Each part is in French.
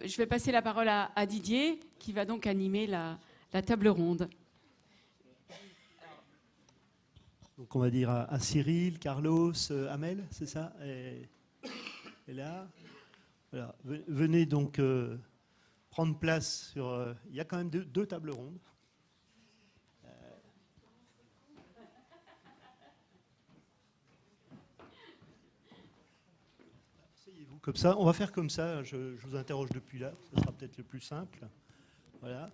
je vais passer la parole à Didier, qui va donc animer la table ronde. Donc on va dire à Cyril, Carlos, Amel, c'est ça, et là, voilà. Venez donc prendre place sur... il y a quand même deux tables rondes. Asseyez-vous comme ça. On va faire comme ça. Je vous interroge depuis là. Ce sera peut-être le plus simple. Voilà.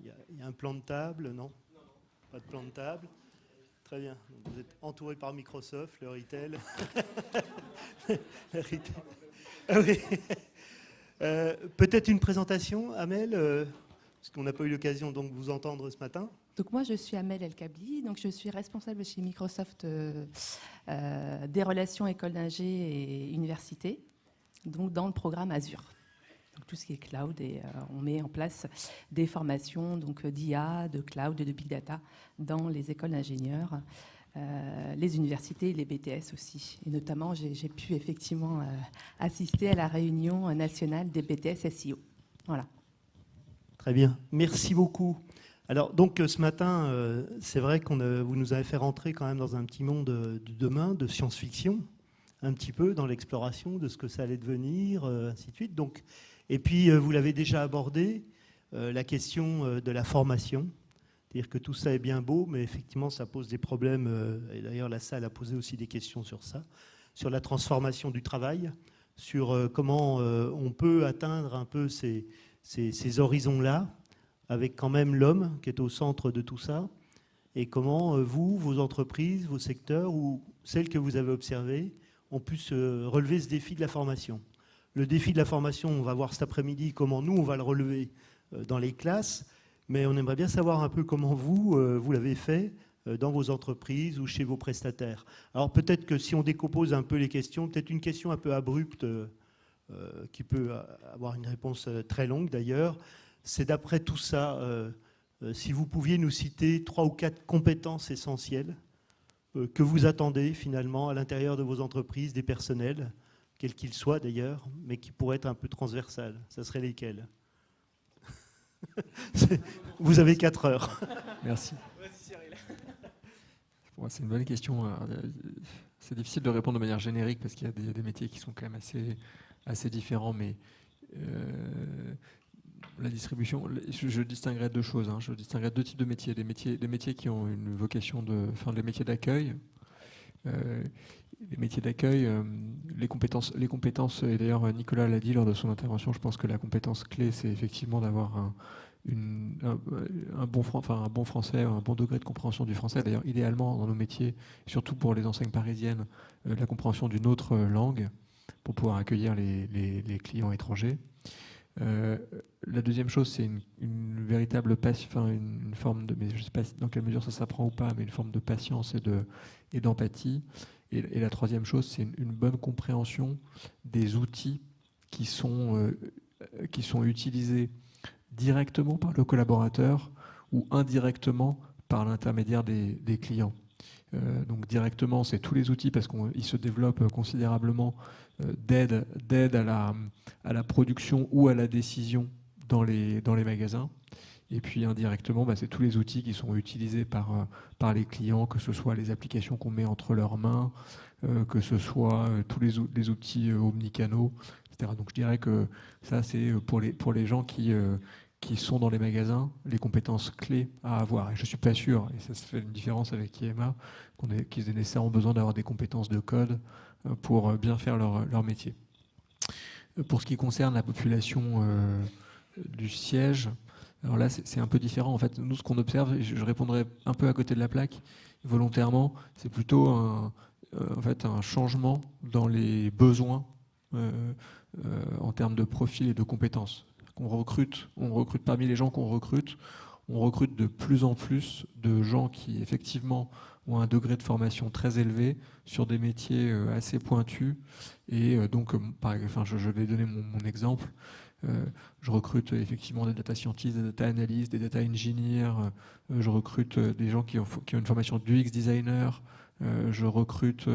Il y a un plan de table, non? Pas de plan de table. Très bien. Donc vous êtes entouré par Microsoft, le retail. Le retail. Ah oui. Peut-être une présentation, Amel, parce qu'on n'a pas eu l'occasion donc de vous entendre ce matin. Donc moi, je suis Amel El-Kabli, donc je suis responsable chez Microsoft des relations école d'ingé et université, donc dans le programme Azure. Donc tout ce qui est cloud, et on met en place des formations donc d'IA, de cloud et de big data dans les écoles d'ingénieurs, les universités et les BTS aussi. Et notamment, j'ai pu effectivement assister à la réunion nationale des BTS SEO. Voilà. Très bien, merci beaucoup. Alors donc ce matin, c'est vrai vous nous avez fait rentrer quand même dans un petit monde du demain, de science-fiction, un petit peu dans l'exploration de ce que ça allait devenir, ainsi de suite. Donc, et puis vous l'avez déjà abordé, la question de la formation. C'est-à-dire que tout ça est bien beau, mais effectivement ça pose des problèmes, et d'ailleurs la salle a posé aussi des questions sur ça, sur la transformation du travail, sur comment on peut atteindre un peu ces horizons-là, avec quand même l'homme qui est au centre de tout ça, et comment vous, vos entreprises, vos secteurs, ou celles que vous avez observées, ont pu se relever ce défi de la formation. Le défi de la formation, on va voir cet après-midi comment nous, on va le relever dans les classes, mais on aimerait bien savoir un peu comment vous l'avez fait dans vos entreprises ou chez vos prestataires. Alors peut-être que si on décompose un peu les questions, peut-être une question un peu abrupte, qui peut avoir une réponse très longue d'ailleurs, c'est d'après tout ça, si vous pouviez nous citer 3 ou 4 compétences essentielles que vous attendez finalement à l'intérieur de vos entreprises, des personnels, quels qu'ils soient d'ailleurs, mais qui pourraient être un peu transversales. Ça serait lesquels? Vous avez 4 heures. Merci. C'est une bonne question. C'est difficile de répondre de manière générique parce qu'il y a des métiers qui sont quand même assez différents, mais la distribution, je distinguerais 2 choses. Je distinguerais 2 types de métiers. Des métiers qui ont une vocation les métiers d'accueil. Les métiers d'accueil, les compétences, et d'ailleurs Nicolas l'a dit lors de son intervention, je pense que la compétence clé, c'est effectivement d'avoir un bon français, un bon degré de compréhension du français. D'ailleurs, idéalement, dans nos métiers, surtout pour les enseignes parisiennes, la compréhension d'une autre langue pour pouvoir accueillir les clients étrangers. La deuxième chose, c'est une véritable une forme de, mais je ne sais pas dans quelle mesure ça s'apprend ou pas, mais une forme de patience et d'empathie. Et la troisième chose, c'est une bonne compréhension des outils qui sont utilisés directement par le collaborateur ou indirectement par l'intermédiaire des clients. Donc directement, c'est tous les outils parce qu'ils se développent considérablement d'aide à la production ou à la décision dans les magasins. Et puis indirectement, c'est tous les outils qui sont utilisés par les clients, que ce soit les applications qu'on met entre leurs mains, que ce soit tous les outils omnicanaux, etc. Donc je dirais que ça, c'est pour les gens qui sont dans les magasins, les compétences clés à avoir. Et je ne suis pas sûr, et ça se fait une différence avec IMA, qu'ils aient nécessairement besoin d'avoir des compétences de code pour bien faire leur métier. Pour ce qui concerne la population du siège, alors là, c'est un peu différent. En fait, nous, ce qu'on observe, et je répondrai un peu à côté de la plaque, volontairement, c'est plutôt un changement dans les besoins en termes de profil et de compétences. On recrute parmi les gens qu'on recrute, on recrute de plus en plus de gens qui, effectivement, ont un degré de formation très élevé sur des métiers assez pointus. Et donc, je vais donner mon exemple. Je recrute effectivement des data scientists, des data analysts, des data engineers. Je recrute des gens qui ont une formation d'UX designer, Je recrute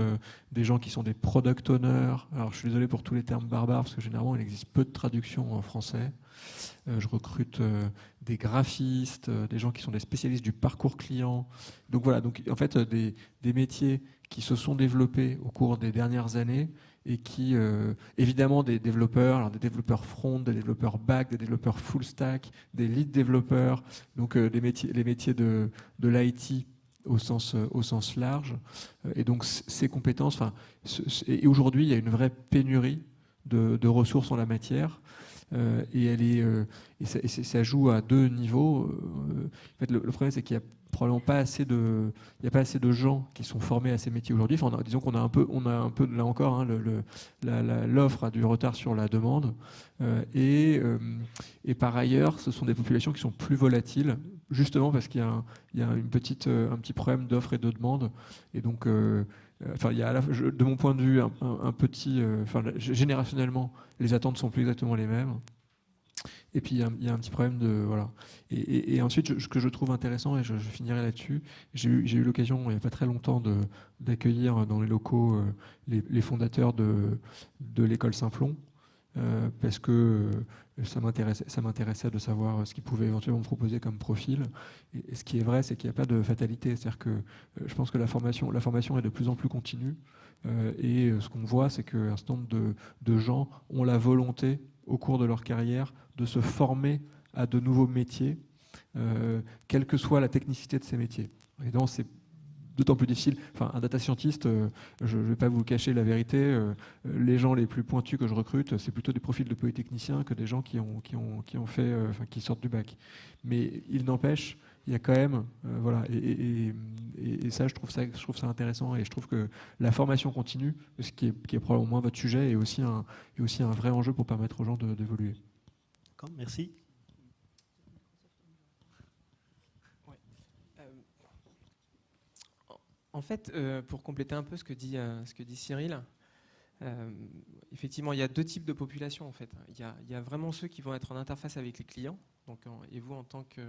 des gens qui sont des product owners. Alors, je suis désolé pour tous les termes barbares, parce que généralement, il existe peu de traductions en français. Je recrute des graphistes, des gens qui sont des spécialistes du parcours client. Donc voilà, donc, en fait, des métiers qui se sont développés au cours des dernières années et qui, évidemment, des développeurs, alors des développeurs front, des développeurs back, des développeurs full stack, des lead développeurs, donc les métiers de l'IT au sens large. Et donc ces compétences, et aujourd'hui, il y a une vraie pénurie de ressources en la matière. Et ça joue à deux niveaux. En fait, le problème, c'est qu'il y a probablement pas assez de gens qui sont formés à ces métiers aujourd'hui. Enfin, disons qu'on a un peu là encore, hein, l'offre a du retard sur la demande. Et par ailleurs, ce sont des populations qui sont plus volatiles, justement parce qu'il y a un petit problème d'offre et de demande. Et donc, il y a de mon point de vue un petit, générationnellement, les attentes sont plus exactement les mêmes. Et puis il y a un petit problème de voilà. Et ensuite, ce que je trouve intéressant, et je finirai là-dessus, j'ai eu l'occasion il n'y a pas très longtemps d'accueillir dans les locaux les fondateurs de l'école Saint-Plon, parce que ça m'intéressait de savoir ce qu'ils pouvaient éventuellement me proposer comme profil. Et ce qui est vrai, c'est qu'il n'y a pas de fatalité. C'est-à-dire que je pense que la formation est de plus en plus continue. Et ce qu'on voit, c'est qu'un certain nombre de gens ont la volonté, au cours de leur carrière, de se former à de nouveaux métiers, quelle que soit la technicité de ces métiers. Évidemment, c'est d'autant plus difficile. Enfin, un data scientist, je ne vais pas vous cacher la vérité, les gens les plus pointus que je recrute, c'est plutôt des profils de polytechniciens que des gens qui sortent du bac. Mais il n'empêche, il y a quand même, voilà, et ça, je trouve ça intéressant, et je trouve que la formation continue, ce qui est probablement moins votre sujet, est aussi un vrai enjeu pour permettre aux gens d'évoluer. D'accord, merci. En fait, pour compléter un peu ce que dit Cyril, effectivement, il y a deux types de populations. En fait, il y a vraiment ceux qui vont être en interface avec les clients. Donc, et vous, en tant que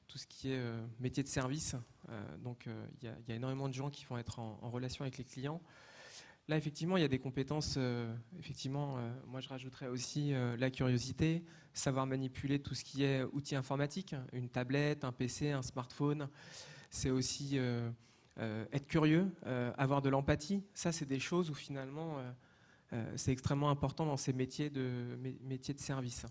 tout ce qui est métier de service, il y a énormément de gens qui vont être en relation avec les clients. Là, effectivement, il y a des compétences. Moi, je rajouterais aussi la curiosité, savoir manipuler tout ce qui est outils informatiques, une tablette, un PC, un smartphone. C'est aussi être curieux, avoir de l'empathie. Ça, c'est des choses où finalement, c'est extrêmement important dans ces métiers de service.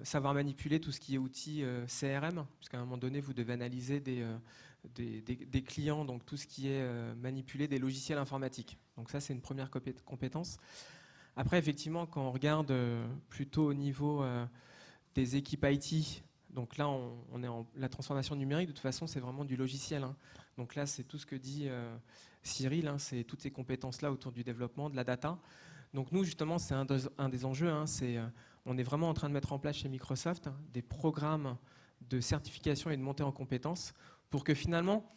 Savoir manipuler tout ce qui est outils CRM, puisqu'à un moment donné, vous devez analyser des clients, donc tout ce qui est manipuler des logiciels informatiques. Donc ça, c'est une première compétence. Après, effectivement, quand on regarde plutôt au niveau des équipes IT, donc là, on est en la transformation numérique. De toute façon, c'est vraiment du logiciel, hein. Donc là, c'est tout ce que dit Cyril, hein, c'est toutes ces compétences-là autour du développement, de la data. Donc nous, justement, c'est un des enjeux, hein, on est vraiment en train de mettre en place chez Microsoft des programmes de certification et de montée en compétences pour que finalement,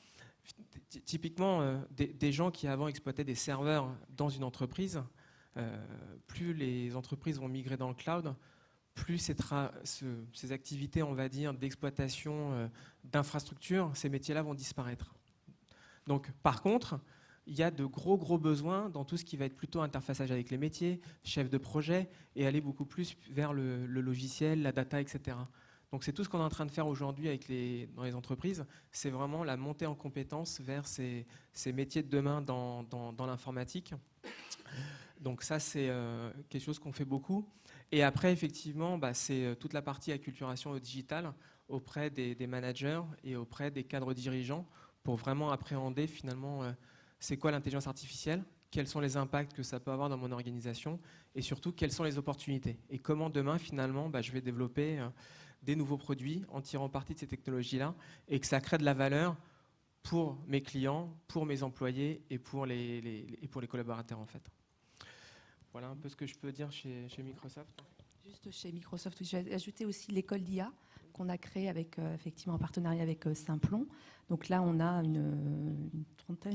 typiquement, des gens qui avant exploitaient des serveurs dans une entreprise, plus les entreprises vont migrer dans le cloud, plus ces activités, on va dire, d'exploitation d'infrastructures, ces métiers-là vont disparaître. Donc, par contre, il y a de gros besoins dans tout ce qui va être plutôt interfaçage avec les métiers, chef de projet, et aller beaucoup plus vers le logiciel, la data, etc. Donc c'est tout ce qu'on est en train de faire aujourd'hui dans les entreprises. C'est vraiment la montée en compétences vers ces métiers de demain dans l'informatique. Donc ça, c'est quelque chose qu'on fait beaucoup. Et après, effectivement, c'est toute la partie acculturation au digital auprès des managers et auprès des cadres dirigeants pour vraiment appréhender finalement c'est quoi l'intelligence artificielle, quels sont les impacts que ça peut avoir dans mon organisation et surtout quelles sont les opportunités et comment demain finalement je vais développer des nouveaux produits en tirant parti de ces technologies-là et que ça crée de la valeur pour mes clients, pour mes employés et pour les collaborateurs en fait. Voilà un peu ce que je peux dire chez Microsoft. Juste chez Microsoft, je vais ajouter aussi l'école d'IA qu'on a créée avec, effectivement en partenariat avec Saint-Plon. Donc là, on a une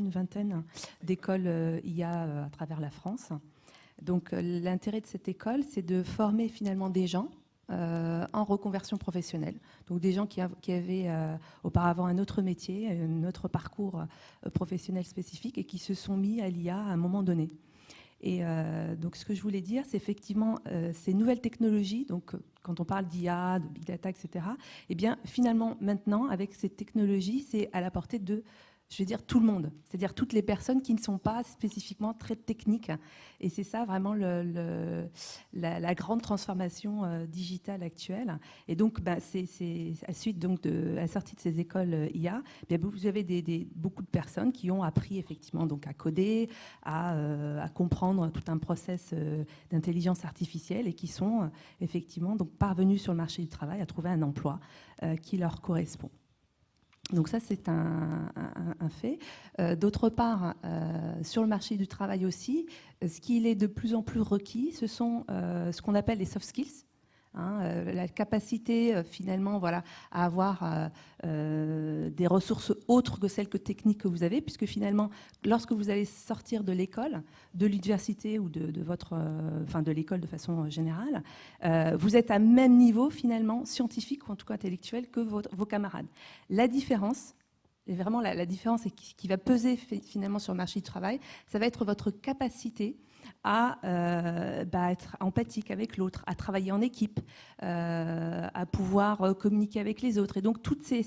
vingtaine d'écoles IA à travers la France. Donc l'intérêt de cette école, c'est de former finalement des gens en reconversion professionnelle. Donc des gens qui avaient auparavant un autre métier, un autre parcours professionnel spécifique et qui se sont mis à l'IA à un moment donné. Et donc ce que je voulais dire, c'est effectivement ces nouvelles technologies, donc quand on parle d'IA, de Big Data, etc., eh bien finalement maintenant, avec ces technologies, c'est à la portée de, je veux dire, tout le monde, c'est-à-dire toutes les personnes qui ne sont pas spécifiquement très techniques. Et c'est ça vraiment la grande transformation digitale actuelle. Et donc, c'est à suite donc, de la sortie de ces écoles IA, bien, vous avez beaucoup de personnes qui ont appris effectivement donc, à coder, à comprendre tout un process d'intelligence artificielle et qui sont effectivement donc, parvenus sur le marché du travail à trouver un emploi qui leur correspond. Donc ça, c'est un fait. D'autre part, sur le marché du travail aussi, ce qui est de plus en plus requis, ce sont ce qu'on appelle les soft skills. La capacité finalement voilà, à avoir des ressources autres que celles techniques que vous avez, puisque finalement, lorsque vous allez sortir de l'école, de l'université ou de l'école de façon générale, vous êtes à même niveau finalement scientifique ou en tout cas intellectuel que vos camarades. La différence, et vraiment la différence qui va peser finalement sur le marché du travail, ça va être votre capacité à être empathique avec l'autre, à travailler en équipe, à pouvoir communiquer avec les autres. Et donc toutes ces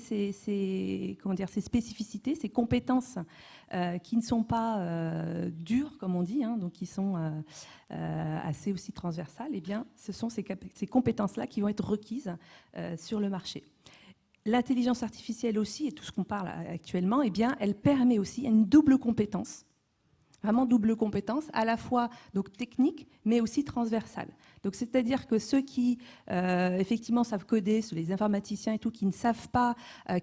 spécificités, ces compétences qui ne sont pas dures, comme on dit, donc qui sont assez aussi transversales, eh bien, ce sont ces compétences-là qui vont être requises sur le marché. L'intelligence artificielle aussi, et tout ce qu'on parle actuellement, eh bien, elle permet aussi une double compétence. Vraiment double compétence, à la fois donc technique, mais aussi transversale. Donc c'est-à-dire que ceux qui effectivement savent coder, les informaticiens et tout, qui ne savent pas,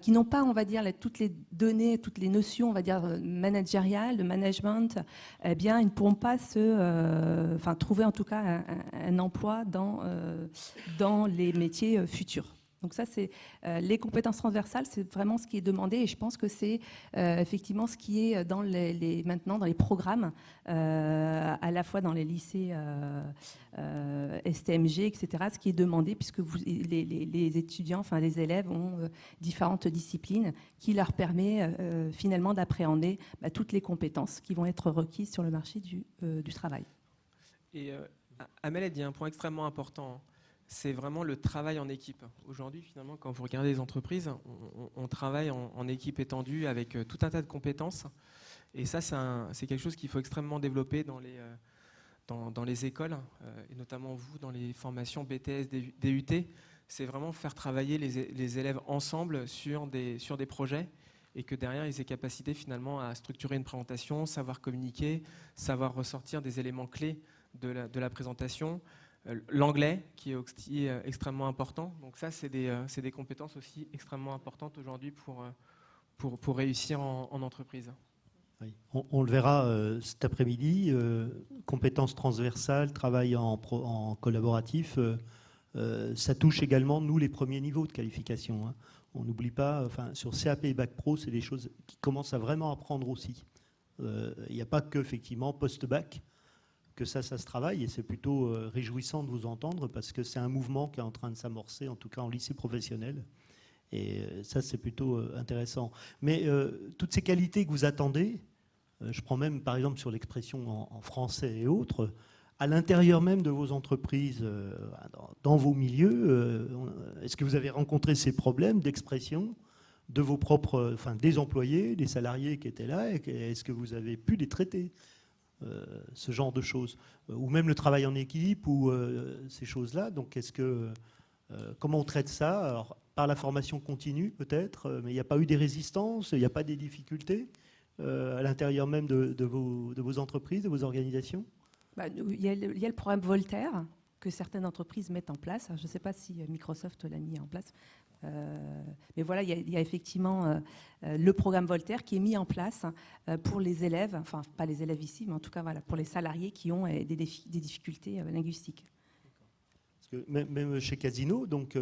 qui n'ont pas, on va dire, toutes les données, toutes les notions, on va dire managériales, de management, eh bien, ils ne pourront pas trouver en tout cas un emploi dans les métiers futurs. Donc ça, c'est les compétences transversales, c'est vraiment ce qui est demandé et je pense que c'est effectivement ce qui est maintenant dans les programmes, à la fois dans les lycées STMG, etc., ce qui est demandé puisque les étudiants, enfin les élèves ont différentes disciplines qui leur permet finalement d'appréhender toutes les compétences qui vont être requises sur le marché du travail. Et Amel a dit un point extrêmement important. C'est vraiment le travail en équipe. Aujourd'hui, finalement, quand vous regardez les entreprises, on travaille en équipe étendue avec tout un tas de compétences. Et ça, c'est quelque chose qu'il faut extrêmement développer dans les écoles, et notamment vous, dans les formations BTS, DUT. C'est vraiment faire travailler les élèves ensemble sur des projets et que derrière, ils aient capacité finalement à structurer une présentation, savoir communiquer, savoir ressortir des éléments clés de la présentation. L'anglais qui est aussi extrêmement important. Donc ça, c'est des compétences aussi extrêmement importantes aujourd'hui pour réussir en entreprise. Oui. On le verra cet après-midi. Compétences transversales, travail en collaboratif, ça touche également, nous, les premiers niveaux de qualification. On n'oublie pas, sur CAP et Bac Pro, c'est des choses qui commencent à vraiment apprendre aussi. Il n'y a pas que, effectivement, post-bac, que ça se travaille, et c'est plutôt réjouissant de vous entendre parce que c'est un mouvement qui est en train de s'amorcer, en tout cas en lycée professionnel, et ça c'est plutôt intéressant. Mais toutes ces qualités que vous attendez, je prends même par exemple sur l'expression en français et autres, à l'intérieur même de vos entreprises, dans vos milieux, est-ce que vous avez rencontré ces problèmes d'expression de vos propres, des employés, des salariés qui étaient là, et est-ce que vous avez pu les traiter ce genre de choses, ou même le travail en équipe, ou ces choses-là. Donc, comment on traite ça? Alors, par la formation continue, peut-être, mais il n'y a pas eu des résistances, il n'y a pas des difficultés à l'intérieur même de vos entreprises, de vos organisations? Il y a le programme Voltaire que certaines entreprises mettent en place. Alors, je ne sais pas si Microsoft l'a mis en place. Mais voilà, il y a effectivement le programme Voltaire qui est mis en place pour les élèves, enfin pas les élèves ici, mais en tout cas voilà, pour les salariés qui ont des difficultés linguistiques. Parce que même chez Casino, donc,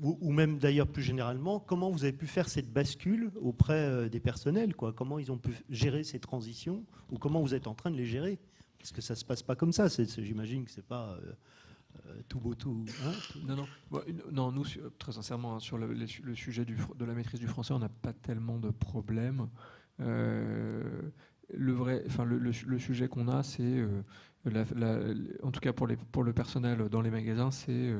ou même d'ailleurs plus généralement, comment vous avez pu faire cette bascule auprès des personnels, quoi? Comment ils ont pu gérer ces transitions, ou comment vous êtes en train de les gérer? Parce que ça ne se passe pas comme ça, j'imagine que ce n'est pas... tout beau, tout. Hein, Non. Non, nous, très sincèrement, hein, sur le sujet de la maîtrise du français, on n'a pas tellement de problèmes. Le sujet qu'on a, c'est, en tout cas pour le personnel dans les magasins, c'est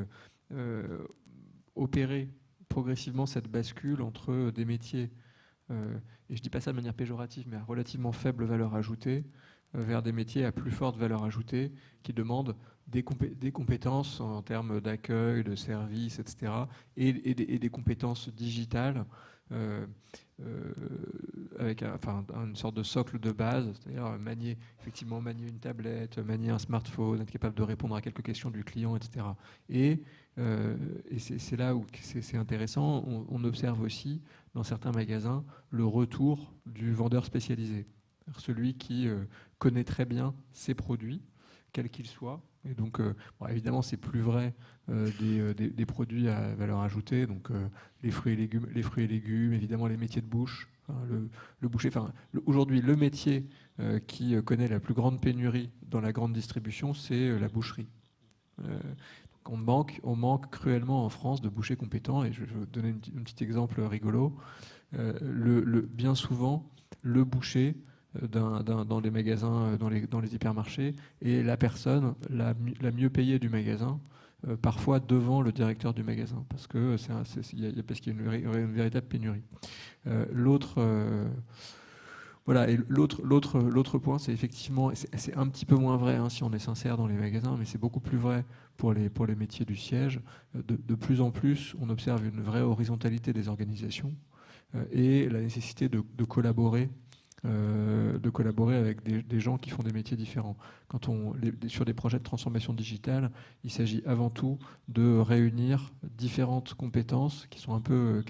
opérer progressivement cette bascule entre des métiers, et je ne dis pas ça de manière péjorative, mais à relativement faible valeur ajoutée, vers des métiers à plus forte valeur ajoutée, qui demandent des compétences en termes d'accueil, de service, etc., et des compétences digitales, avec une sorte de socle de base, c'est-à-dire manier une tablette, manier un smartphone, être capable de répondre à quelques questions du client, etc. Et c'est là où c'est intéressant, on observe aussi dans certains magasins le retour du vendeur spécialisé, celui qui connaît très bien ses produits, quels qu'ils soient. Et donc, évidemment, c'est plus vrai des produits à valeur ajoutée, donc les fruits et légumes, évidemment les métiers de bouche, le boucher. Aujourd'hui, le métier qui connaît la plus grande pénurie dans la grande distribution, c'est la boucherie. On manque cruellement en France de bouchers compétents. Et je vais vous donner un petit exemple rigolo. Bien souvent, le boucher dans les magasins, dans les hypermarchés, est la personne la mieux payée du magasin, parfois devant le directeur du magasin, parce qu'il y a une véritable pénurie. Voilà, et l'autre point, c'est effectivement, c'est un petit peu moins vrai si on est sincère dans les magasins, mais c'est beaucoup plus vrai pour les métiers du siège. De plus en plus, on observe une vraie horizontalité des organisations et la nécessité de collaborer avec des gens qui font des métiers différents. Sur des projets de transformation digitale, il s'agit avant tout de réunir différentes compétences qui sont un peu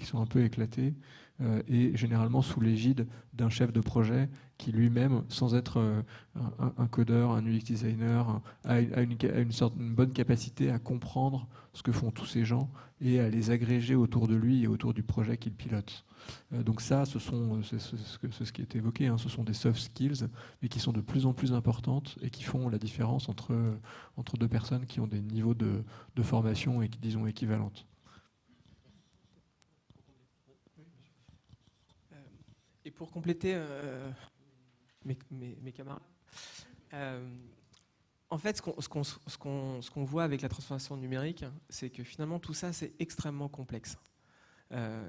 éclatées, et généralement sous l'égide d'un chef de projet qui lui-même, sans être un codeur, un UX designer, a une bonne capacité à comprendre ce que font tous ces gens et à les agréger autour de lui et autour du projet qu'il pilote. Donc ça, c'est ce qui est évoqué, ce sont des soft skills, mais qui sont de plus en plus importantes et qui font la différence entre deux personnes qui ont des niveaux de formation, et disons, équivalentes. Et pour compléter mes camarades, en fait, ce qu'on voit avec la transformation numérique, c'est que finalement tout ça, c'est extrêmement complexe.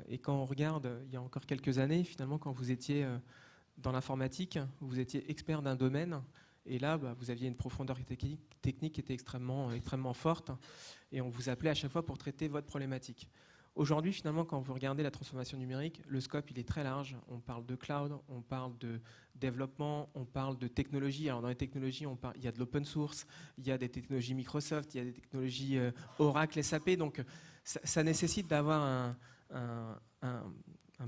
Et quand on regarde, il y a encore quelques années, finalement, quand vous étiez dans l'informatique, vous étiez expert d'un domaine, et là, vous aviez une profondeur technique qui était extrêmement forte, et on vous appelait à chaque fois pour traiter votre problématique. Aujourd'hui, finalement, quand vous regardez la transformation numérique, le scope, il est très large. On parle de cloud, on parle de développement, on parle de technologie. Alors, dans les technologies, il y a de l'open source, il y a des technologies Microsoft, il y a des technologies Oracle, SAP. Donc, ça nécessite d'avoir un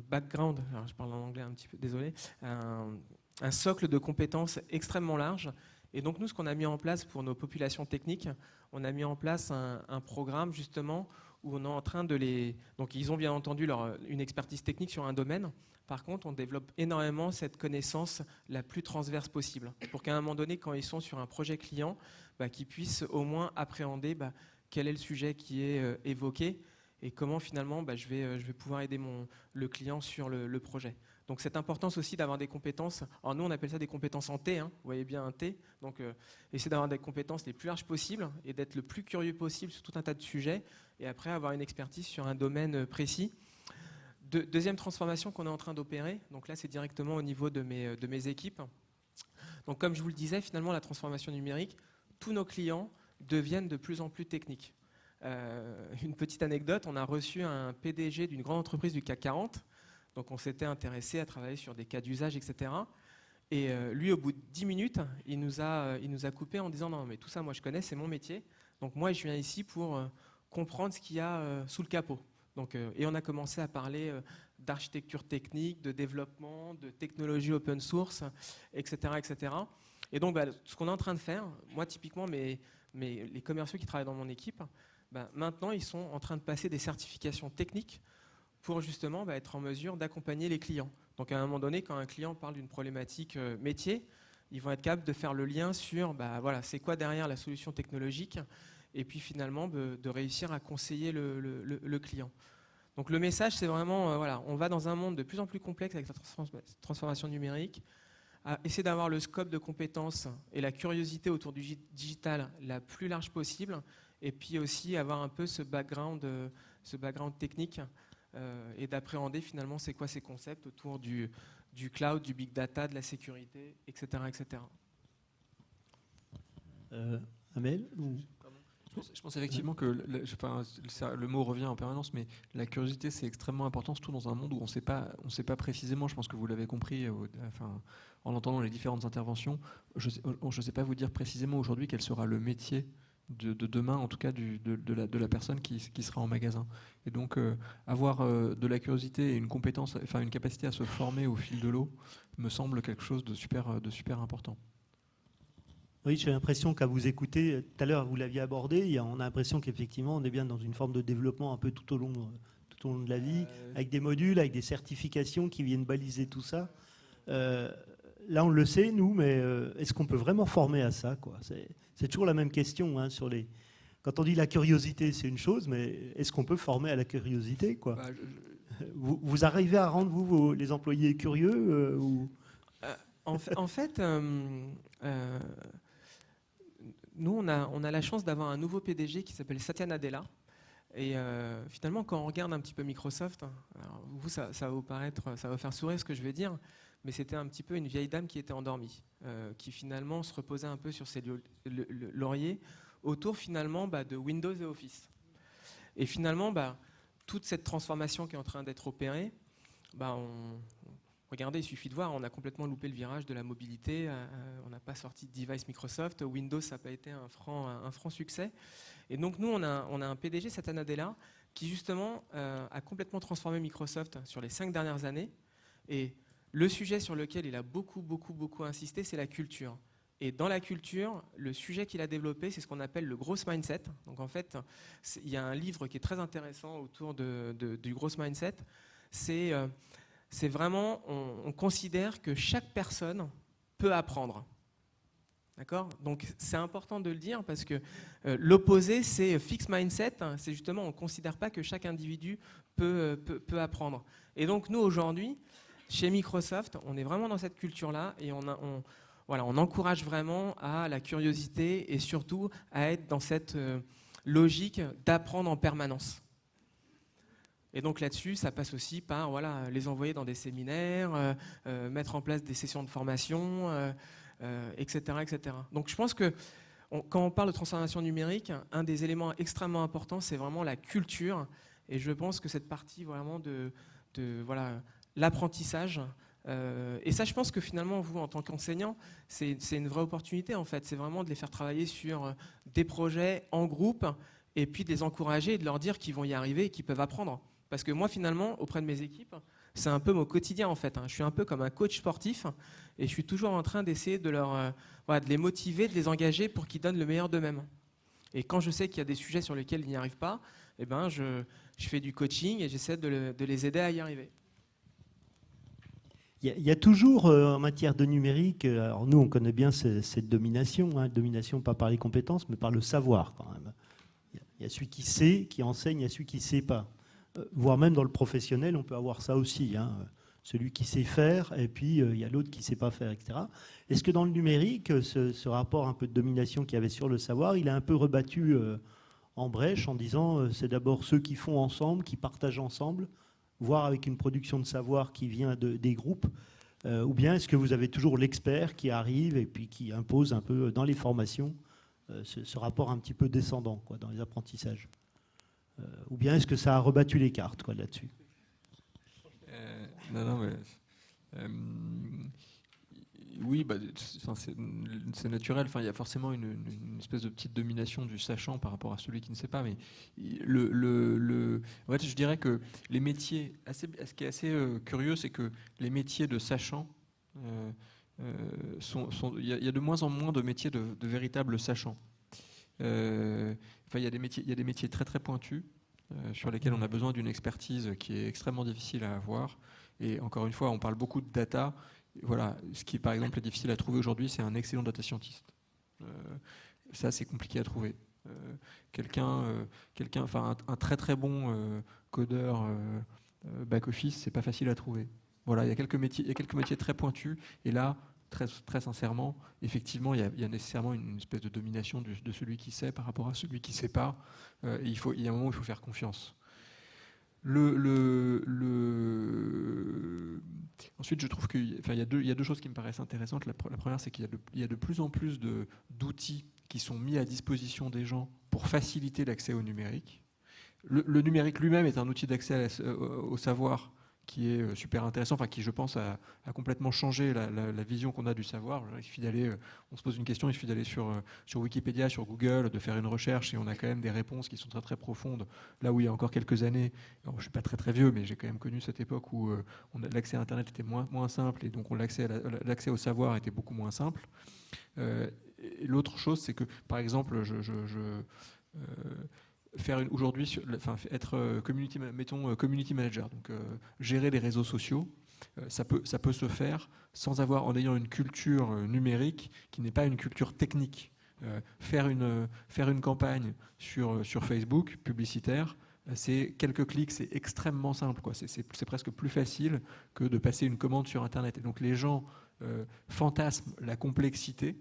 background, alors je parle en anglais un petit peu, désolé, un socle de compétences extrêmement large. Et donc, nous, ce qu'on a mis en place pour nos populations techniques, on a mis en place un programme, justement, où on est en train de les... Donc, ils ont bien entendu une expertise technique sur un domaine. Par contre, on développe énormément cette connaissance la plus transverse possible, pour qu'à un moment donné, quand ils sont sur un projet client, qu'ils puissent au moins appréhender quel est le sujet qui est évoqué et comment, finalement, je vais pouvoir aider le client sur le projet. Donc, cette importance aussi d'avoir des compétences, alors nous on appelle ça des compétences en T, vous voyez bien un T, donc essayer d'avoir des compétences les plus larges possibles et d'être le plus curieux possible sur tout un tas de sujets et après avoir une expertise sur un domaine précis. Deuxième transformation qu'on est en train d'opérer, donc là c'est directement au niveau de mes équipes. Donc comme je vous le disais, finalement la transformation numérique, tous nos clients deviennent de plus en plus techniques. Une petite anecdote, on a reçu un PDG d'une grande entreprise du CAC 40. Donc on s'était intéressé à travailler sur des cas d'usage, etc. Et lui, au bout de 10 minutes, il nous a coupé en disant « Non, mais tout ça, moi je connais, c'est mon métier. Donc moi, je viens ici pour comprendre ce qu'il y a sous le capot. » Et on a commencé à parler d'architecture technique, de développement, de technologie open source, etc. etc. Et donc, ce qu'on est en train de faire, moi typiquement, les commerciaux qui travaillent dans mon équipe, maintenant, ils sont en train de passer des certifications techniques pour justement être en mesure d'accompagner les clients. Donc à un moment donné, quand un client parle d'une problématique métier, ils vont être capables de faire le lien sur c'est quoi derrière la solution technologique et puis finalement de réussir à conseiller le client. Donc le message, c'est vraiment, voilà, on va dans un monde de plus en plus complexe avec la transformation numérique, à essayer d'avoir le scope de compétences et la curiosité autour du digital la plus large possible, et puis aussi avoir un peu ce background technique et d'appréhender finalement c'est quoi ces concepts autour du cloud, du big data, de la sécurité, etc. etc. Amel Je pense effectivement que le mot revient en permanence, mais la curiosité, c'est extrêmement important, surtout dans un monde où on ne sait pas précisément, je pense que vous l'avez compris en entendant les différentes interventions, je ne sais pas vous dire précisément aujourd'hui quel sera le métier de demain, en tout cas de la personne qui sera en magasin. Et donc avoir de la curiosité et une compétence, enfin une capacité à se former au fil de l'eau me semble quelque chose de super important. Oui, j'ai l'impression qu'à vous écouter, tout à l'heure vous l'aviez abordé, on a l'impression qu'effectivement on est bien dans une forme de développement un peu tout au long de la vie, avec des modules, avec des certifications qui viennent baliser tout ça. Là on le sait nous, mais est-ce qu'on peut vraiment former à ça, quoi ? C'est toujours la même question hein, sur les... Quand on dit la curiosité, c'est une chose, mais est-ce qu'on peut former à la curiosité, quoi ? Vous arrivez à rendre les employés curieux ou... En fait, nous, on a la chance d'avoir un nouveau PDG qui s'appelle Satya Nadella. Et finalement, quand on regarde un petit peu Microsoft, alors vous, ça va vous paraître, ça va vous faire sourire ce que je vais dire, mais c'était un petit peu une vieille dame qui était endormie, qui finalement se reposait un peu sur ses lauriers autour finalement de Windows et Office. Et finalement, toute cette transformation qui est en train d'être opérée, regardez, il suffit de voir, on a complètement loupé le virage de la mobilité, on n'a pas sorti de device Microsoft, Windows ça n'a pas été un franc succès. Et donc nous, on a un PDG, Satya Nadella, qui justement a complètement transformé Microsoft sur les 5 dernières années. Et le sujet sur lequel il a beaucoup insisté, c'est la culture. Et dans la culture, le sujet qu'il a développé, c'est ce qu'on appelle le growth mindset. Donc en fait, il y a un livre qui est très intéressant autour du growth mindset. C'est vraiment, on considère que chaque personne peut apprendre. D'accord ? Donc c'est important de le dire parce que l'opposé, c'est fixed mindset. C'est justement, on ne considère pas que chaque individu peut apprendre. Et donc nous, aujourd'hui, chez Microsoft, on est vraiment dans cette culture-là et on encourage vraiment à la curiosité et surtout à être dans cette logique d'apprendre en permanence. Et donc là-dessus, ça passe aussi par les envoyer dans des séminaires, mettre en place des sessions de formation, etc., etc. Donc je pense que quand on parle de transformation numérique, un des éléments extrêmement importants, c'est vraiment la culture. Et je pense que cette partie vraiment de l'apprentissage, et ça je pense que finalement vous en tant qu'enseignant, c'est une vraie opportunité en fait. C'est vraiment de les faire travailler sur des projets en groupe et puis de les encourager et de leur dire qu'ils vont y arriver et qu'ils peuvent apprendre. Parce que moi, finalement, auprès de mes équipes, c'est un peu mon quotidien, en fait. Je suis un peu comme un coach sportif et je suis toujours en train d'essayer de les motiver, de les engager pour qu'ils donnent le meilleur d'eux-mêmes. Et quand je sais qu'il y a des sujets sur lesquels ils n'y arrivent pas, je fais du coaching et j'essaie de les aider à y arriver. Il y a toujours, en matière de numérique, alors nous, on connaît bien cette domination, domination pas par les compétences, mais par le savoir, quand même. Il y a celui qui sait, qui enseigne, il y a celui qui ne sait pas. Voire même dans le professionnel, on peut avoir ça aussi. Celui qui sait faire, et puis il y a l'autre qui ne sait pas faire, etc. Est-ce que dans le numérique, ce rapport un peu de domination qu'il y avait sur le savoir, il est un peu rebattu en brèche en disant c'est d'abord ceux qui font ensemble, qui partagent ensemble, voire avec une production de savoir qui vient des groupes, ou bien est-ce que vous avez toujours l'expert qui arrive et puis qui impose un peu dans les formations ce rapport un petit peu descendant quoi, dans les apprentissages? Ou bien est-ce que ça a rebattu les cartes quoi, là-dessus? Non, mais oui, c'est naturel. Enfin, il y a forcément une espèce de petite domination du sachant par rapport à celui qui ne sait pas. Mais en fait, je dirais que les métiers, ce qui est assez curieux, c'est que les métiers de sachant, il y a de moins en moins de métiers de véritables sachants. Il y a des métiers très très pointus sur lesquels on a besoin d'une expertise qui est extrêmement difficile à avoir. Et encore une fois, on parle beaucoup de data. Voilà, ce qui par exemple est difficile à trouver aujourd'hui, c'est un excellent data scientist. Ça, c'est compliqué à trouver. enfin un très très bon codeur back-office, c'est pas facile à trouver. Voilà, il y a quelques métiers très pointus, et là, très, très sincèrement, effectivement, il y a nécessairement une espèce de domination de celui qui sait par rapport à celui qui ne sait pas. Il y a un moment où il faut faire confiance. Ensuite, je trouve qu'il y a deux choses qui me paraissent intéressantes. La première, c'est qu'il y a de plus en plus d'outils qui sont mis à disposition des gens pour faciliter l'accès au numérique. Le numérique lui-même est un outil d'accès au savoir qui est super intéressant, enfin qui, je pense, a complètement changé la vision qu'on a du savoir. Il suffit d'aller, on se pose une question, il suffit d'aller sur Wikipédia, sur Google, de faire une recherche, et on a quand même des réponses qui sont très très profondes. Là où il y a encore quelques années, alors, je ne suis pas très très vieux, mais j'ai quand même connu cette époque où l'accès à Internet était moins simple, et donc l'accès au savoir était beaucoup moins simple. Et l'autre chose, c'est que, par exemple, aujourd'hui, être community manager, donc gérer les réseaux sociaux, ça peut se faire en ayant une culture numérique qui n'est pas une culture technique. Faire une campagne sur Facebook publicitaire, c'est quelques clics, c'est extrêmement simple, quoi. C'est presque plus facile que de passer une commande sur Internet. Et donc les gens fantasment la complexité,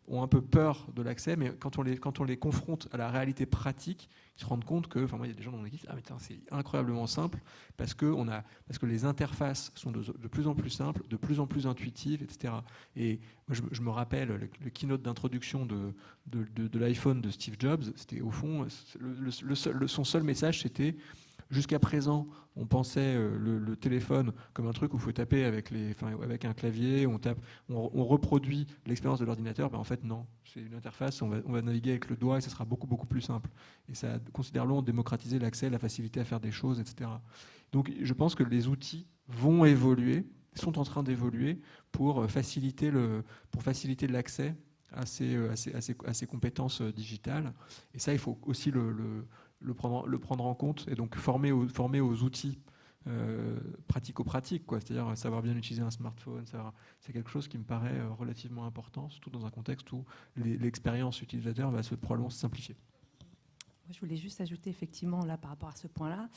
ont un peu peur de l'accès, mais quand on les confronte à la réalité pratique, ils se rendent compte que, enfin moi il y a des gens dans mon équipe, c'est incroyablement simple, parce que les interfaces sont de plus en plus simples, de plus en plus intuitives, etc. Et moi, je me rappelle le keynote d'introduction de l'iPhone de Steve Jobs, c'était au fond, son seul message c'était: jusqu'à présent, on pensait le téléphone comme un truc où il faut taper avec un clavier, on reproduit l'expérience de l'ordinateur. En fait, non, c'est une interface, on va naviguer avec le doigt et ça sera beaucoup, beaucoup plus simple. Et ça a considérablement démocratisé l'accès, la facilité à faire des choses, etc. Donc je pense que les outils vont évoluer, sont en train d'évoluer pour faciliter l'accès à ces compétences digitales. Et ça, il faut aussi le prendre en compte, et donc former aux outils pratico-pratiques, quoi. C'est-à-dire savoir bien utiliser un smartphone, c'est quelque chose qui me paraît relativement important, surtout dans un contexte où l'expérience utilisateur va probablement se simplifier. Je voulais juste ajouter effectivement là par rapport à ce point-là,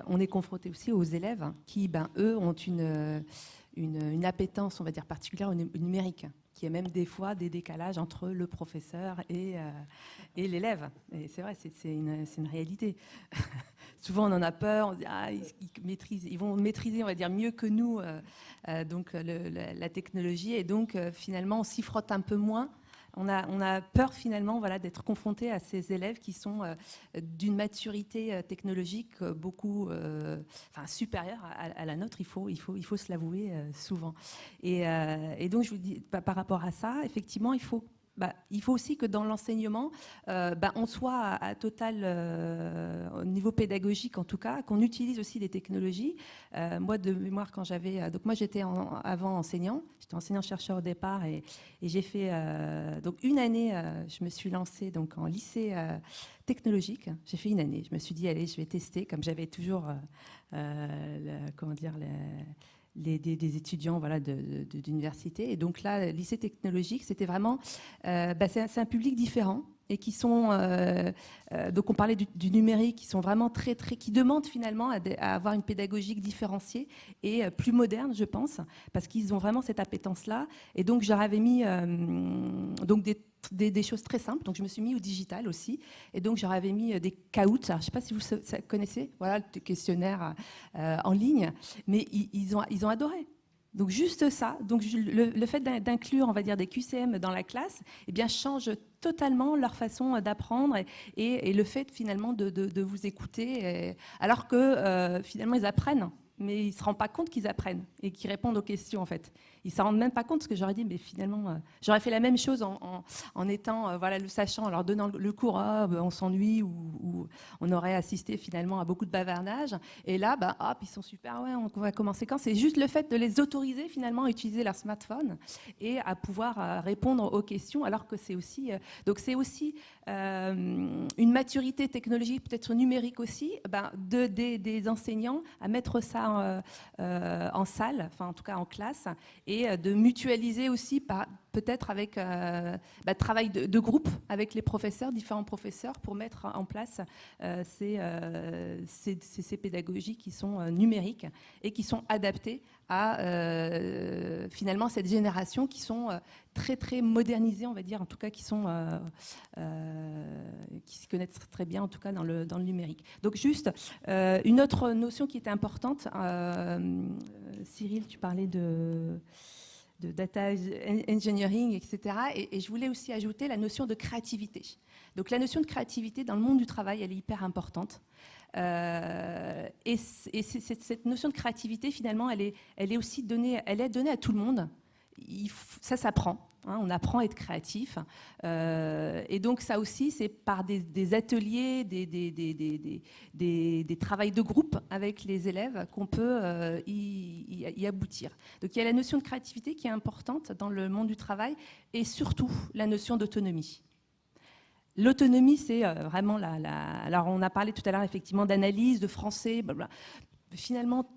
on est confronté aussi aux élèves qui, eux, ont une appétence, on va dire, particulière au numérique, qui est même des fois des décalages entre le professeur et l'élève. Et c'est vrai, c'est une réalité. Souvent, on en a peur, on se dit ils vont maîtriser, on va dire, mieux que nous donc la technologie, et donc finalement, on s'y frotte un peu moins. On a peur finalement, voilà, d'être confronté à ces élèves qui sont d'une maturité technologique beaucoup supérieure à la nôtre. Il faut se l'avouer souvent. Et donc je vous dis, par rapport à ça, effectivement, il faut aussi que dans l'enseignement, on soit à total, au niveau pédagogique en tout cas, qu'on utilise aussi les technologies. Moi, de mémoire, quand j'avais... Donc moi, j'étais avant enseignant. J'étais enseignant-chercheur au départ, et j'ai fait... donc une année, je me suis lancée donc, en lycée technologique. J'ai fait une année. Je me suis dit, allez, je vais tester, comme j'avais toujours... des étudiants, voilà, d'université. Et donc là, lycée technologique, c'était vraiment... c'est un public différent, et qui sont... donc on parlait du numérique, qui sont vraiment qui demandent finalement à avoir une pédagogique différenciée et plus moderne, je pense, parce qu'ils ont vraiment cette appétence-là. Et donc je leur avais mis donc des choses très simples. Donc je me suis mis au digital aussi, et donc je leur avais mis des caouts. Alors, je ne sais pas si vous connaissez, voilà, le questionnaire en ligne, mais ils ont adoré. Donc juste ça, donc le fait d'inclure, on va dire, des QCM dans la classe, eh bien, change totalement leur façon d'apprendre, et le fait finalement de vous écouter, alors que finalement ils apprennent, mais ils ne se rendent pas compte qu'ils apprennent et qu'ils répondent aux questions en fait. Ils ne s'en rendent même pas compte, parce que j'aurais dit, mais finalement, j'aurais fait la même chose en étant, voilà, le sachant, en leur donnant le cours, on s'ennuie, ou on aurait assisté finalement à beaucoup de bavardage. Et là, ils sont super, ouais, on va commencer quand ? C'est juste le fait de les autoriser finalement à utiliser leur smartphone et à pouvoir répondre aux questions, alors que c'est aussi... donc c'est aussi une maturité technologique, peut-être numérique aussi, des enseignants à mettre ça en salle, enfin en tout cas en classe, et de mutualiser aussi par peut-être avec travail de groupe avec les professeurs, différents professeurs, pour mettre en place ces pédagogies qui sont numériques et qui sont adaptées à finalement cette génération, qui sont très très modernisées, on va dire, en tout cas qui s'y connaissent très bien, en tout cas dans le numérique. Donc juste une autre notion qui était importante, Cyril, tu parlais de data engineering, etc. Et je voulais aussi ajouter la notion de créativité. Donc la notion de créativité dans le monde du travail, elle est hyper importante. Et cette notion de créativité, finalement, elle est aussi donnée, elle est donnée à tout le monde. Ça s'apprend. On apprend à être créatif. Et donc ça aussi, c'est par des ateliers, des travails de groupe avec les élèves qu'on peut y aboutir. Donc il y a la notion de créativité qui est importante dans le monde du travail, et surtout la notion d'autonomie. L'autonomie, c'est vraiment alors on a parlé tout à l'heure effectivement d'analyse, de français, blablabla. Finalement,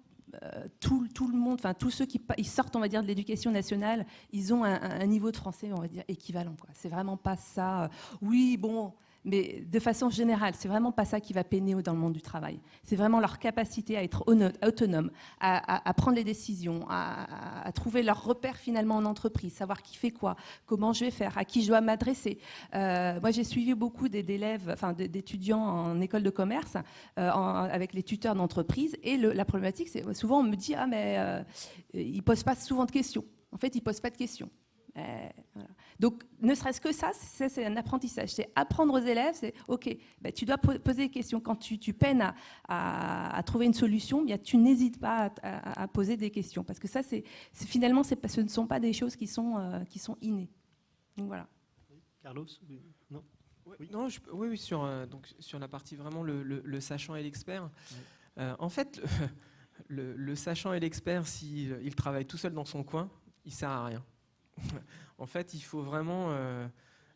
tout le monde, enfin tous ceux qui sortent, on va dire, de l'éducation nationale, ils ont un niveau de français, on va dire, équivalent, quoi. C'est vraiment pas ça. Oui, bon, mais de façon générale, c'est vraiment pas ça qui va peiner dans le monde du travail. C'est vraiment leur capacité à être autonome, à prendre les décisions, à trouver leurs repères finalement en entreprise, savoir qui fait quoi, comment je vais faire, à qui je dois m'adresser. Moi, j'ai suivi beaucoup d'élèves, enfin d'étudiants en école de commerce, avec les tuteurs d'entreprise, et la problématique, c'est souvent on me dit ils posent pas souvent de questions. En fait, ils posent pas de questions. Voilà. Donc, ne serait-ce que ça, c'est un apprentissage. C'est apprendre aux élèves, c'est OK, tu dois poser des questions. Quand tu peines à trouver une solution, tu n'hésites pas à poser des questions. Parce que ça, finalement, ce ne sont pas des choses qui sont innées. Donc, voilà. Carlos, non. Oui, non, oui, sur la partie vraiment le sachant et l'expert. Oui. En fait, le sachant et l'expert, s'il travaille tout seul dans son coin, il ne sert à rien. En fait, il faut vraiment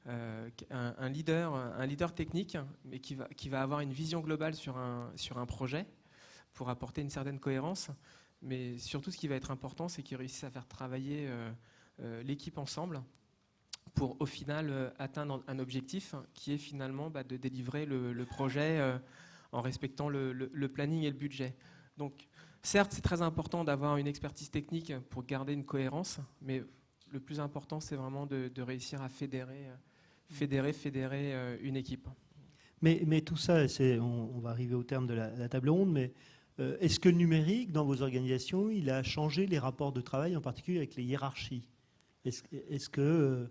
un leader technique, mais qui va avoir une vision globale sur un projet pour apporter une certaine cohérence. Mais surtout, ce qui va être important, c'est qu'il réussisse à faire travailler l'équipe ensemble pour, au final, atteindre un objectif qui est finalement de délivrer le projet en respectant le planning et le budget. Donc, certes, c'est très important d'avoir une expertise technique pour garder une cohérence, mais le plus important, c'est vraiment de réussir à fédérer une équipe. Mais tout ça, on va arriver au terme de la table ronde, mais est-ce que le numérique, dans vos organisations, il a changé les rapports de travail, en particulier avec les hiérarchies ? Est-ce que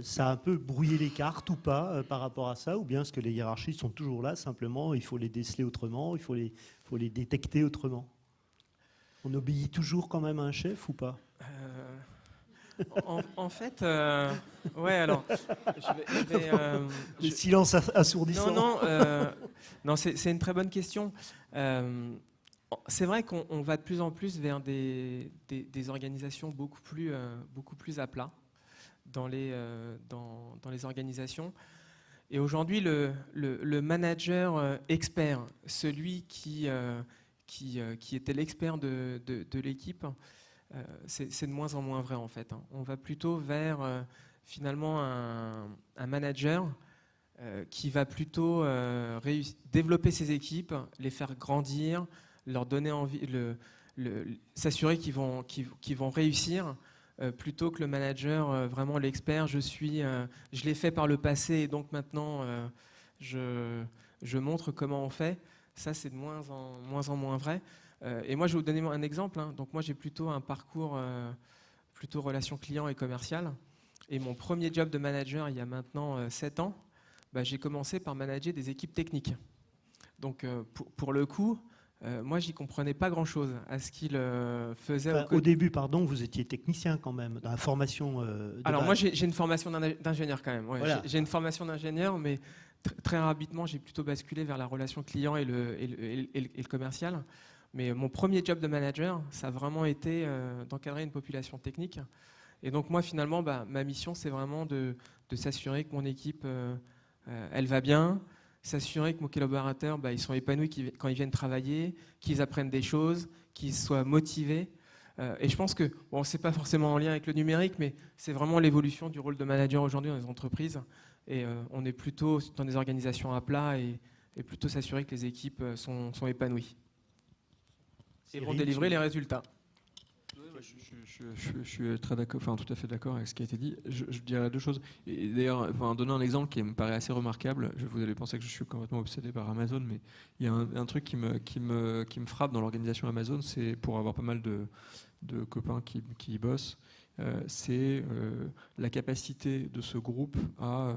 ça a un peu brouillé les cartes ou pas par rapport à ça ? Ou bien est-ce que les hiérarchies sont toujours là, simplement, il faut les déceler autrement, il faut les détecter autrement ? On obéit toujours quand même à un chef ou pas ? En fait, ouais, alors. Le silence assourdissant. Non, c'est une très bonne question. C'est vrai qu'on va de plus en plus vers des organisations beaucoup plus à plat dans les organisations. Et aujourd'hui, le manager expert, celui qui était l'expert de l'équipe, c'est de moins en moins vrai en fait. On va plutôt vers finalement un manager qui va plutôt développer ses équipes, les faire grandir, leur donner envie, s'assurer qu'ils vont réussir, plutôt que le manager vraiment l'expert. Je l'ai fait par le passé et donc maintenant je montre comment on fait. Ça, c'est de moins en moins vrai. Et moi, je vais vous donner un exemple. Donc moi, j'ai plutôt un parcours plutôt relation client et commercial. Et mon premier job de manager, il y a maintenant 7 ans, j'ai commencé par manager des équipes techniques. Donc pour le coup, moi, j'y comprenais pas grand-chose à ce qu'il faisait. Au début, pardon, vous étiez technicien quand même, dans la formation Alors moi, j'ai une formation d'ingénieur quand même. Ouais. Voilà. J'ai une formation d'ingénieur, mais très rapidement, j'ai plutôt basculé vers la relation client et le commercial. Mais mon premier job de manager, ça a vraiment été d'encadrer une population technique. Et donc moi, finalement, ma mission, c'est vraiment de s'assurer que mon équipe, elle va bien, s'assurer que mes collaborateurs, ils sont épanouis quand ils viennent travailler, qu'ils apprennent des choses, qu'ils soient motivés. Et je pense que, bon, c'est pas forcément en lien avec le numérique, mais c'est vraiment l'évolution du rôle de manager aujourd'hui dans les entreprises. Et on est plutôt dans des organisations à plat et plutôt s'assurer que les équipes sont épanouies et vont délivrer les résultats. Je suis très d'accord, enfin tout à fait d'accord avec ce qui a été dit. Je dirais deux choses. Et d'ailleurs, enfin, donner un exemple qui me paraît assez remarquable. Vous allez penser que je suis complètement obsédé par Amazon, mais il y a un truc qui me frappe dans l'organisation Amazon, c'est pour avoir pas mal de copains qui y bossent. C'est la capacité de ce groupe à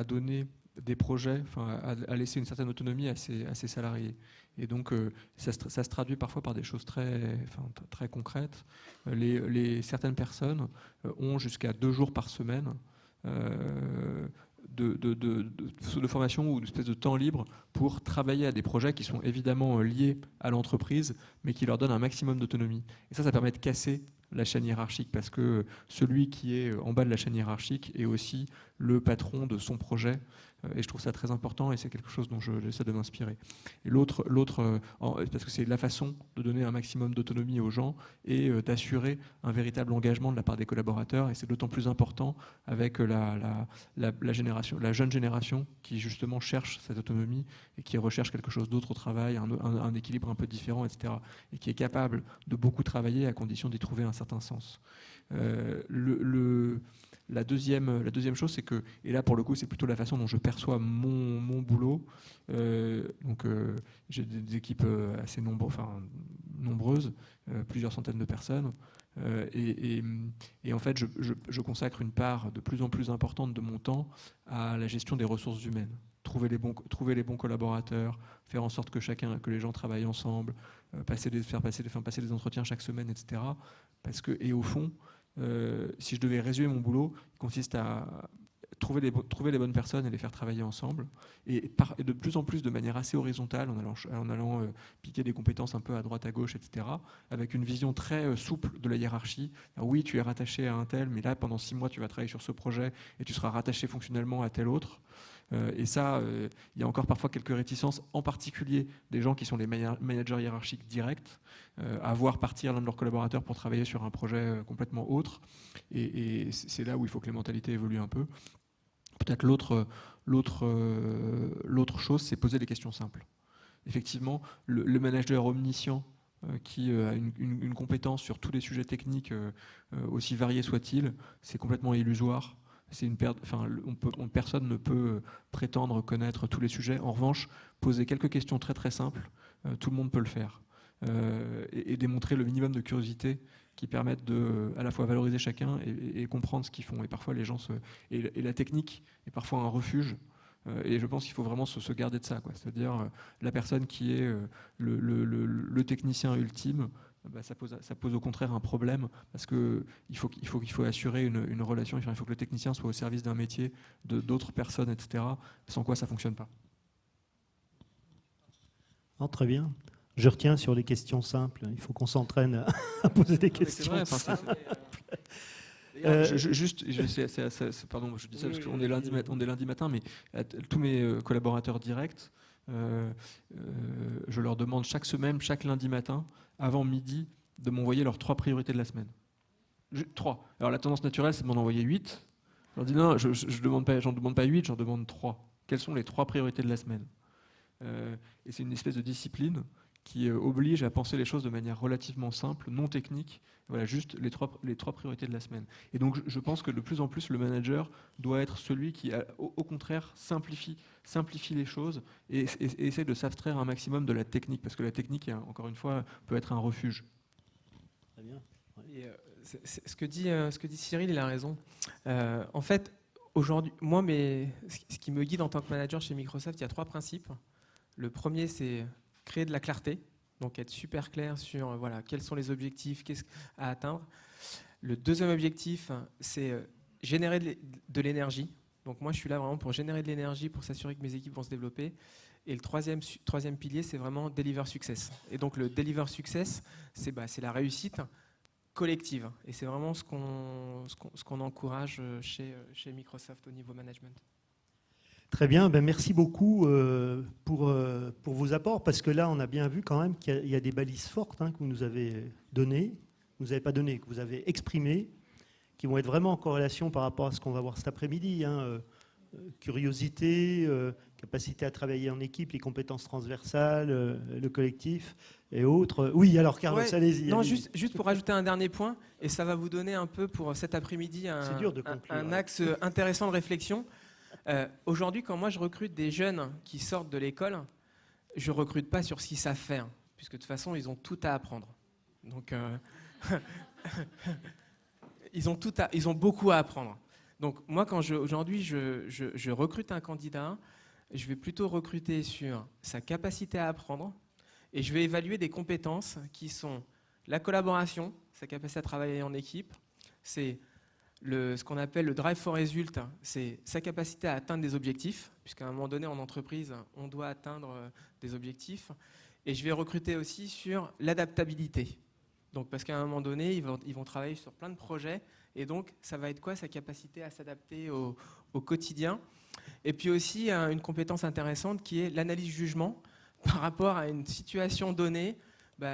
donner des projets, enfin, à laisser une certaine autonomie à ses salariés. Et donc, ça se traduit parfois par des choses très concrètes. Certaines personnes ont jusqu'à 2 jours par semaine de formation ou une espèce de temps libre pour travailler à des projets qui sont évidemment liés à l'entreprise, mais qui leur donnent un maximum d'autonomie. Et ça permet de casser la chaîne hiérarchique, parce que celui qui est en bas de la chaîne hiérarchique est aussi le patron de son projet. Et je trouve ça très important, et c'est quelque chose dont j'essaie de m'inspirer. Et l'autre, parce que c'est la façon de donner un maximum d'autonomie aux gens et d'assurer un véritable engagement de la part des collaborateurs. Et c'est d'autant plus important avec la jeune génération qui justement cherche cette autonomie et qui recherche quelque chose d'autre au travail, un équilibre un peu différent, etc. Et qui est capable de beaucoup travailler à condition d'y trouver un certain sens. La deuxième chose, c'est que, et là pour le coup c'est plutôt la façon dont je perçois mon boulot, j'ai des équipes assez nombreuses, plusieurs centaines de personnes, et en fait je consacre une part de plus en plus importante de mon temps à la gestion des ressources humaines. Trouver les bons collaborateurs, faire en sorte que les gens travaillent ensemble, faire passer des entretiens chaque semaine, etc. Et au fond, si je devais résumer mon boulot, il consiste à trouver les bonnes personnes et les faire travailler ensemble, et de plus en plus de manière assez horizontale, en allant piquer des compétences un peu à droite, à gauche, etc., avec une vision très souple de la hiérarchie. Alors oui, tu es rattaché à un tel, mais là, pendant 6 mois, tu vas travailler sur ce projet et tu seras rattaché fonctionnellement à tel autre. Et ça, il y a encore parfois quelques réticences, en particulier des gens qui sont les managers hiérarchiques directs, à voir partir l'un de leurs collaborateurs pour travailler sur un projet complètement autre. Et c'est là où il faut que les mentalités évoluent un peu. Peut-être l'autre chose, c'est poser des questions simples. Effectivement, le manager omniscient qui a une compétence sur tous les sujets techniques, aussi variés soient-ils, c'est complètement illusoire. Personne ne peut prétendre connaître tous les sujets. En revanche, poser quelques questions très très simples, tout le monde peut le faire. Et démontrer le minimum de curiosité qui permettent à la fois valoriser chacun et comprendre ce qu'ils font. Et parfois les gens et la technique est parfois un refuge. Et je pense qu'il faut vraiment se garder de ça, quoi. C'est-à-dire la personne qui est le technicien ultime, ça pose au contraire un problème, parce qu'il faut assurer une relation, il faut que le technicien soit au service d'un métier, d'autres personnes, etc., sans quoi ça ne fonctionne pas. Oh, très bien. Je retiens sur les questions simples. Il faut qu'on s'entraîne à poser des questions simples. Pardon, je dis ça parce qu'on est lundi matin, mais tous mes collaborateurs directs, je leur demande chaque semaine, chaque lundi matin, avant midi, de m'envoyer leurs 3 priorités de la semaine. 3. Alors la tendance naturelle, c'est de m'en envoyer 8. Je leur dis non, j'en demande pas 8, j'en demande 3. Quelles sont les 3 priorités de la semaine ? Et c'est une espèce de discipline qui oblige à penser les choses de manière relativement simple, non technique. Voilà, juste les trois priorités de la semaine. Et donc, je pense que de plus en plus, le manager doit être celui qui, au contraire, simplifie les choses et essaie de s'abstraire un maximum de la technique, parce que la technique, encore une fois, peut être un refuge. Très bien. Ouais. Et, ce que dit Cyril, il a raison. En fait, aujourd'hui, moi, ce qui me guide en tant que manager chez Microsoft, il y a 3 principes. Le premier, c'est créer de la clarté, donc être super clair sur quels sont les objectifs, qu'est-ce à atteindre. Le deuxième objectif, c'est générer de l'énergie. Donc moi, je suis là vraiment pour générer de l'énergie, pour s'assurer que mes équipes vont se développer. Et le troisième pilier, c'est vraiment deliver success. Et donc le deliver success, c'est la réussite collective. Et c'est vraiment ce qu'on encourage chez Microsoft au niveau management. Très bien, merci beaucoup pour vos apports, parce que là, on a bien vu quand même qu'il y a des balises fortes que vous nous avez données, vous n'avez pas données, que vous avez exprimées, qui vont être vraiment en corrélation par rapport à ce qu'on va voir cet après-midi. Curiosité, capacité à travailler en équipe, les compétences transversales, le collectif et autres. Oui, alors Carlos, Ouais, allez-y. non, allez-y. juste pour rajouter un dernier point, et ça va vous donner un peu pour cet après-midi C'est dur de conclure, un ouais. axe intéressant de réflexion. Aujourd'hui, quand moi je recrute des jeunes qui sortent de l'école, je ne recrute pas sur ce qu'ils savent faire, puisque de toute façon, ils ont tout à apprendre. Donc, ils ont beaucoup à apprendre. Donc moi, aujourd'hui, je recrute un candidat, je vais plutôt recruter sur sa capacité à apprendre et je vais évaluer des compétences qui sont la collaboration, sa capacité à travailler en équipe, c'est ce qu'on appelle le drive for result, c'est sa capacité à atteindre des objectifs, puisqu'à un moment donné en entreprise, on doit atteindre des objectifs. Et je vais recruter aussi sur l'adaptabilité. Donc parce qu'à un moment donné, ils vont travailler sur plein de projets. Et donc, ça va être quoi sa capacité à s'adapter au quotidien. Et puis aussi, une compétence intéressante qui est l'analyse-jugement par rapport à une situation donnée,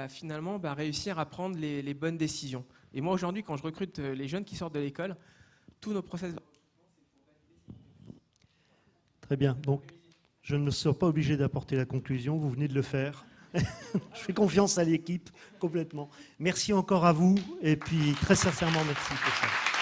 finalement, réussir à prendre les bonnes décisions. Et moi, aujourd'hui, quand je recrute les jeunes qui sortent de l'école, tous nos process... Très bien. Donc, je ne serai pas obligé d'apporter la conclusion. Vous venez de le faire. Je fais confiance à l'équipe complètement. Merci encore à vous et puis très sincèrement merci pour ça.